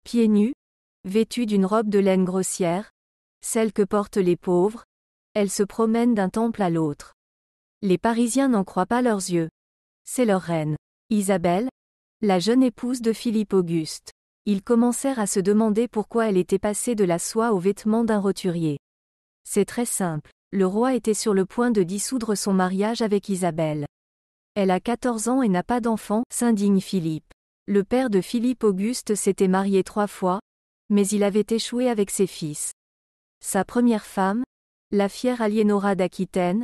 Pieds nus, vêtue d'une robe de laine grossière, celle que portent les pauvres, elle se promène d'un temple à l'autre. Les Parisiens n'en croient pas leurs yeux. C'est leur reine. Isabelle, la jeune épouse de Philippe Auguste. Ils commencèrent à se demander pourquoi elle était passée de la soie aux vêtements d'un roturier. C'est très simple, le roi était sur le point de dissoudre son mariage avec Isabelle. Elle a 14 ans et n'a pas d'enfant, s'indigne Philippe. Le père de Philippe Auguste s'était marié 3 fois, mais il avait échoué avec ses fils. Sa première femme, la fière Aliénora d'Aquitaine,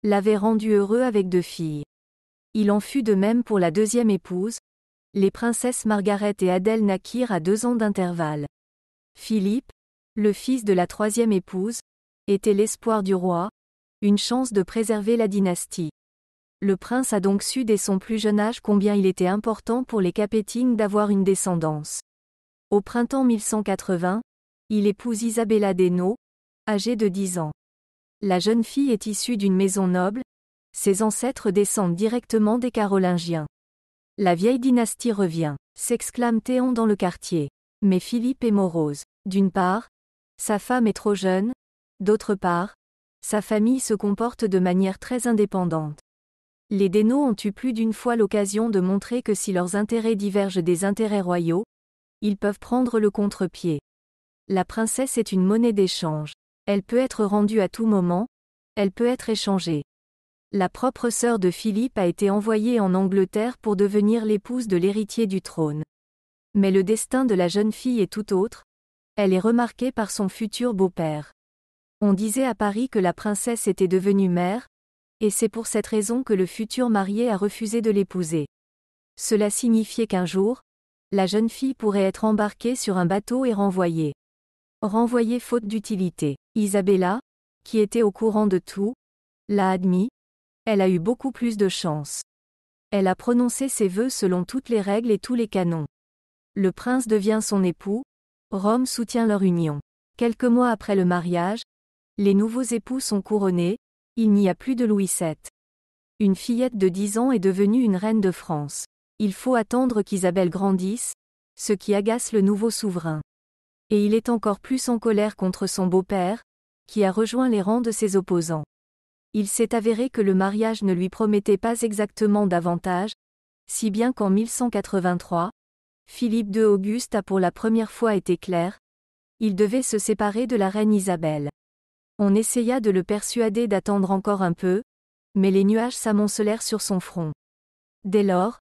l'avait rendu heureux avec 2 filles. Il en fut de même pour la deuxième épouse. Les princesses Margaret et Adèle naquirent à 2 ans d'intervalle. Philippe, le fils de la troisième épouse, était l'espoir du roi, une chance de préserver la dynastie. Le prince a donc su dès son plus jeune âge combien il était important pour les Capétines d'avoir une descendance. Au printemps 1180, il épouse Isabella d'Hainaut, âgée de 10 ans. La jeune fille est issue d'une maison noble, ses ancêtres descendent directement des Carolingiens. La vieille dynastie revient, s'exclame Théon dans le quartier. Mais Philippe est morose. D'une part, sa femme est trop jeune, d'autre part, sa famille se comporte de manière très indépendante. Les d'Hainaut ont eu plus d'une fois l'occasion de montrer que si leurs intérêts divergent des intérêts royaux, ils peuvent prendre le contre-pied. La princesse est une monnaie d'échange. Elle peut être rendue à tout moment, elle peut être échangée. La propre sœur de Philippe a été envoyée en Angleterre pour devenir l'épouse de l'héritier du trône. Mais le destin de la jeune fille est tout autre. Elle est remarquée par son futur beau-père. On disait à Paris que la princesse était devenue mère, et c'est pour cette raison que le futur marié a refusé de l'épouser. Cela signifiait qu'un jour, la jeune fille pourrait être embarquée sur un bateau et renvoyée. Renvoyée faute d'utilité. Isabella, qui était au courant de tout, l'a admis. Elle a eu beaucoup plus de chance. Elle a prononcé ses vœux selon toutes les règles et tous les canons. Le prince devient son époux, Rome soutient leur union. Quelques mois après le mariage, les nouveaux époux sont couronnés, il n'y a plus de Louis VII. Une fillette de 10 ans est devenue une reine de France. Il faut attendre qu'Isabelle grandisse, ce qui agace le nouveau souverain. Et il est encore plus en colère contre son beau-père, qui a rejoint les rangs de ses opposants. Il s'est avéré que le mariage ne lui promettait pas exactement d'avantages, si bien qu'en 1183, Philippe II Auguste a pour la première fois été clair. Il devait se séparer de la reine Isabelle. On essaya de le persuader d'attendre encore un peu, mais les nuages s'amoncelèrent sur son front. Dès lors,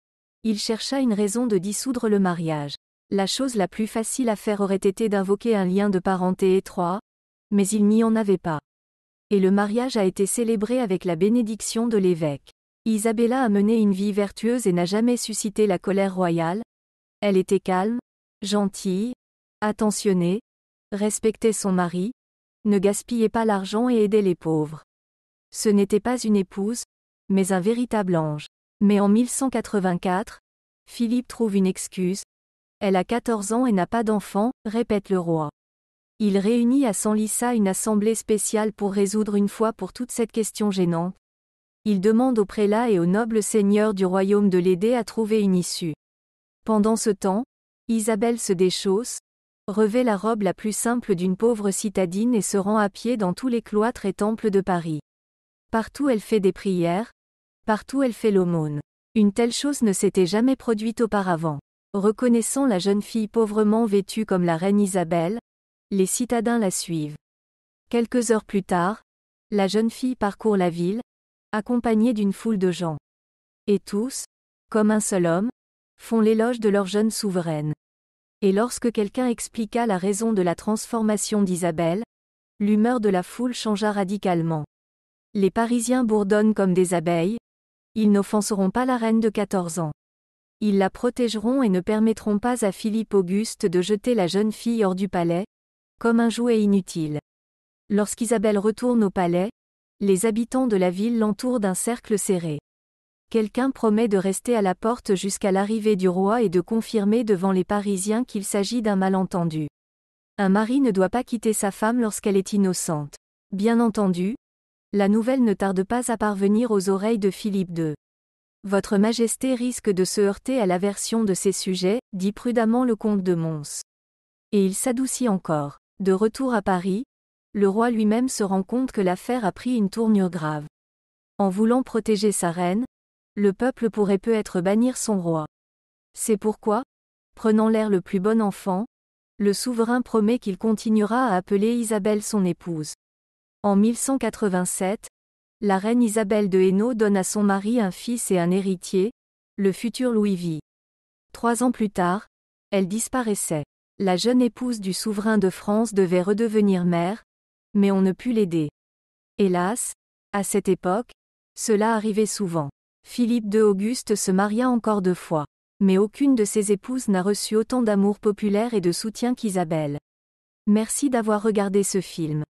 il chercha une raison de dissoudre le mariage. La chose la plus facile à faire aurait été d'invoquer un lien de parenté étroit, mais il n'y en avait pas. Et le mariage a été célébré avec la bénédiction de l'évêque. Isabella a mené une vie vertueuse et n'a jamais suscité la colère royale. Elle était calme, gentille, attentionnée, respectait son mari, ne gaspillait pas l'argent et aidait les pauvres. Ce n'était pas une épouse, mais un véritable ange. Mais en 1184, Philippe trouve une excuse. Elle a 14 ans et n'a pas d'enfant, répète le roi. Il réunit à Senlis une assemblée spéciale pour résoudre une fois pour toutes cette question gênante. Il demande aux prélats et aux nobles seigneurs du royaume de l'aider à trouver une issue. Pendant ce temps, Isabelle se déchausse, revêt la robe la plus simple d'une pauvre citadine et se rend à pied dans tous les cloîtres et temples de Paris. Partout elle fait des prières, partout elle fait l'aumône. Une telle chose ne s'était jamais produite auparavant. Reconnaissant la jeune fille pauvrement vêtue comme la reine Isabelle, les citadins la suivent. Quelques heures plus tard, la jeune fille parcourt la ville, accompagnée d'une foule de gens. Et tous, comme un seul homme, font l'éloge de leur jeune souveraine. Et lorsque quelqu'un expliqua la raison de la transformation d'Isabelle, l'humeur de la foule changea radicalement. Les Parisiens bourdonnent comme des abeilles, ils n'offenseront pas la reine de 14 ans. Ils la protégeront et ne permettront pas à Philippe Auguste de jeter la jeune fille hors du palais, comme un jouet inutile. Lorsqu'Isabelle retourne au palais, les habitants de la ville l'entourent d'un cercle serré. Quelqu'un promet de rester à la porte jusqu'à l'arrivée du roi et de confirmer devant les Parisiens qu'il s'agit d'un malentendu. Un mari ne doit pas quitter sa femme lorsqu'elle est innocente. Bien entendu, la nouvelle ne tarde pas à parvenir aux oreilles de Philippe II. Votre Majesté risque de se heurter à l'aversion de ses sujets, dit prudemment le comte de Mons. Et il s'adoucit encore. De retour à Paris, le roi lui-même se rend compte que l'affaire a pris une tournure grave. En voulant protéger sa reine, le peuple pourrait peut-être bannir son roi. C'est pourquoi, prenant l'air le plus bon enfant, le souverain promet qu'il continuera à appeler Isabelle son épouse. En 1187, la reine Isabelle de Hainaut donne à son mari un fils et un héritier, le futur Louis V. 3 ans plus tard, elle disparaissait. La jeune épouse du souverain de France devait redevenir mère, mais on ne put l'aider. Hélas, à cette époque, cela arrivait souvent. Philippe II Auguste se maria encore 2 fois. Mais aucune de ses épouses n'a reçu autant d'amour populaire et de soutien qu'Isabelle. Merci d'avoir regardé ce film.